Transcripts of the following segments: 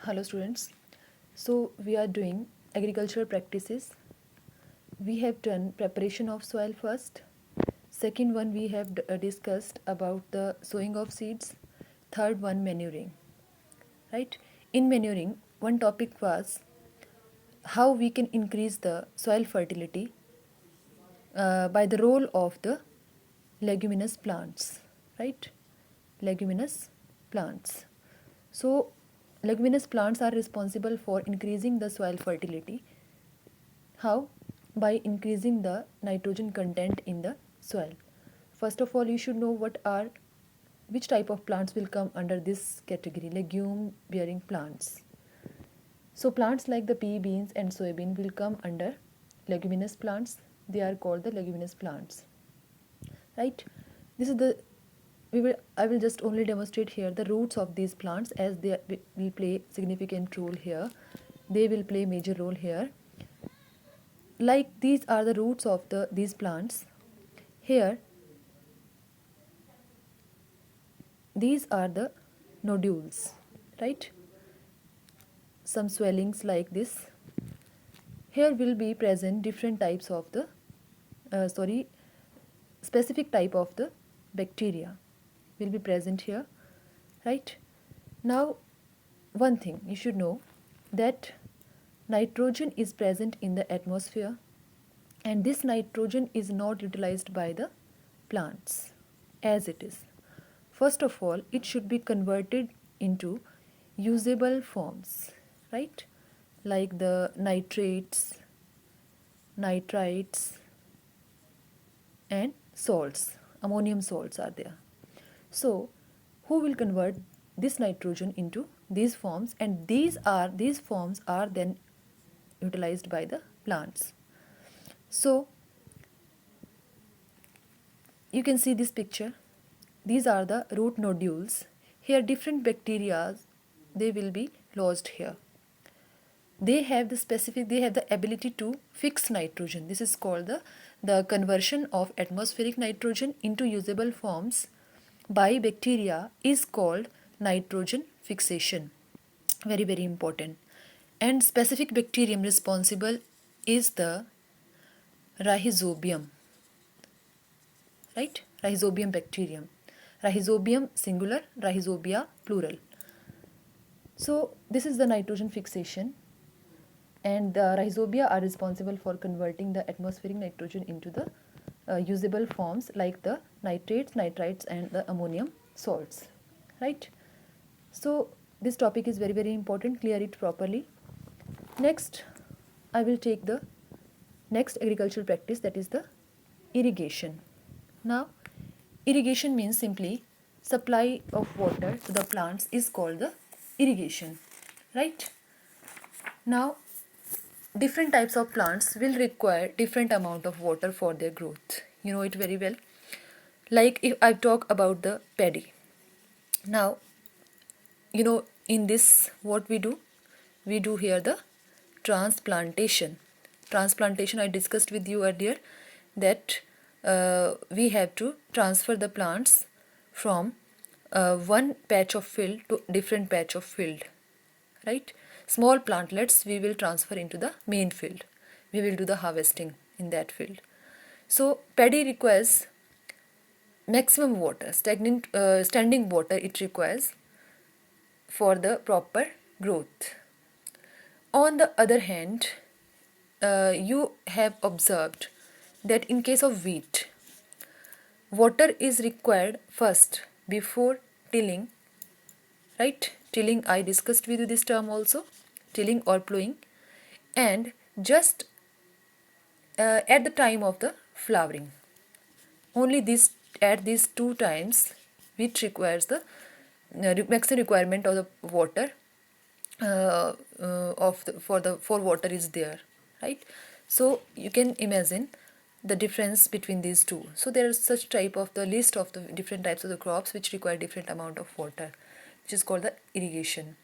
Hello students. So we are doing agricultural practices. We have done preparation of soil first. Second one we have discussed about the sowing of seeds. Third one manuring. Right? In manuring, one topic was how we can increase the soil fertility by the role of the leguminous plants. Right? Leguminous plants. So leguminous plants are responsible for increasing the soil fertility. How? By increasing the nitrogen content in the soil. First of all, you should know which type of plants will come under this category, legume bearing plants. So plants like the pea, beans and soybean will come under leguminous plants. They are called the leguminous plants. Right? This is the I will just only demonstrate here the roots of these plants, as they will play significant role here. They will play major role here. Like these are the roots of these plants. Here these are the nodules, right? Some swellings like this. Here will be present different types of the specific type of the bacteria will be present here, right? Now one thing you should know, that nitrogen is present in the atmosphere, and this nitrogen is not utilized by the plants as it is. First of all, it should be converted into usable forms, right? Like the nitrates, nitrites and salts, ammonium salts are there. So who will convert this nitrogen into these forms, and these forms are then utilized by the plants. So you can see this picture. These are the root nodules. Here different bacteria, they will be lodged here. They have the ability to fix nitrogen. This is called the conversion of atmospheric nitrogen into usable forms by bacteria is called nitrogen fixation. Very, very important. And specific bacterium responsible is the rhizobium, right? Rhizobium bacterium. Rhizobium singular, rhizobia plural. So this is the nitrogen fixation, and the rhizobia are responsible for converting the atmospheric nitrogen into the usable forms like the nitrates, nitrites and the ammonium salts, right? So this topic is very, very important. Clear it properly. Next, I will take the next agricultural practice, that is the irrigation. Now, irrigation means simply supply of water to the plants is called the irrigation, right? Now, different types of plants will require different amount of water for their growth. You know it very well. Like if I talk about the paddy. Now, you know, in this what we do? We do here the transplantation. Transplantation, I discussed with you earlier that we have to transfer the plants from one patch of field to different patch of field, right? Small plantlets we will transfer into the main field. We will do the harvesting in that field. So paddy requires maximum water, standing water it requires for the proper growth. On the other hand, you have observed that in case of wheat, water is required first before tilling, right? Tilling, I discussed with you this term also, tilling or plowing, and just at the time of the flowering. Only this at these two times which requires the maximum requirement of the water for water is there, right? So you can imagine the difference between these two. So there is such type of the list of the different types of the crops which require different amount of water, which is called the irrigation.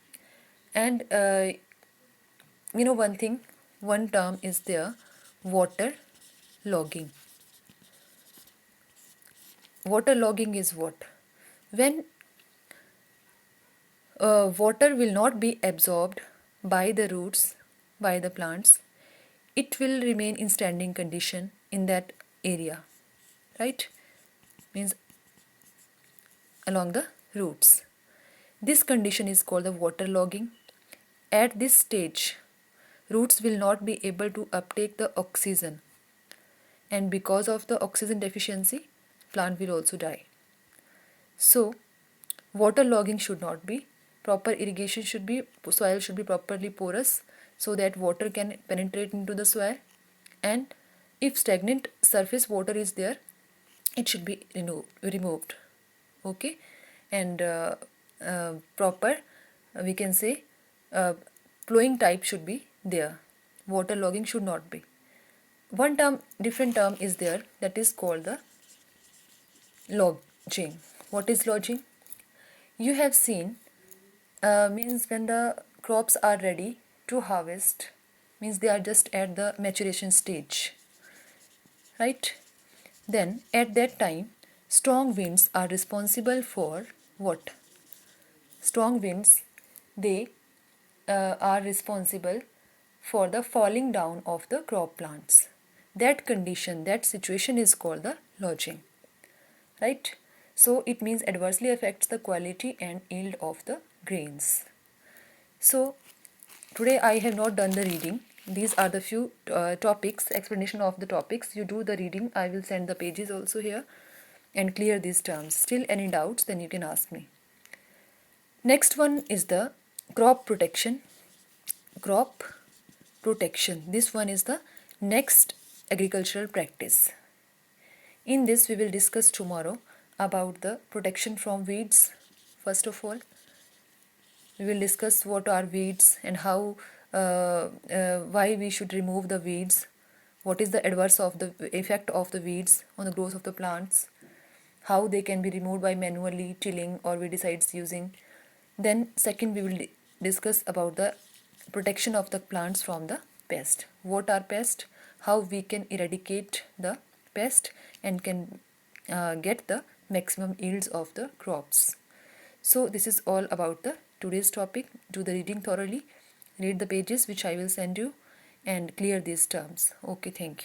And you know one thing, one term is there, water logging. Water logging is what? When water will not be absorbed by the roots, by the plants. It will remain in standing condition in that area, right? Means along the roots. This condition is called the waterlogging. At this stage, roots will not be able to uptake the oxygen, and because of the oxygen deficiency, plant will also die. So, waterlogging should not be. Proper irrigation should be, soil should be properly porous so that water can penetrate into the soil, and if stagnant surface water is there, it should be removed. Okay, and proper, we can say, flowing type should be there. Waterlogging should not be. One term, different term is there, that is called the lodging. What is lodging? You have seen, means when the crops are ready to harvest, means they are just at the maturation stage, right? Then at that time, strong winds are responsible for what? Strong winds, they are responsible for the falling down of the crop plants. That condition, that situation is called the lodging, right? So it means adversely affects the quality and yield of the grains. So today I have not done the reading. These are the few topics, explanation of the topics. You do the reading. I will send the pages also here and clear these terms. Still any doubts, then you can ask me. Next one is the crop protection. Crop protection. This one is the next agricultural practice. In this we will discuss tomorrow about the protection from weeds. First of all, we will discuss what are weeds and how why we should remove the weeds, what is the adverse of the effect of the weeds on the growth of the plants, how they can be removed by manually tilling or weedicides using. Then second, we will discuss about the protection of the plants from the pest. What are pests, how we can eradicate the pest and can get the maximum yields of the crops. So this is all about the today's topic. Do the reading thoroughly, read the pages which I will send you and clear these terms. Okay, thank you.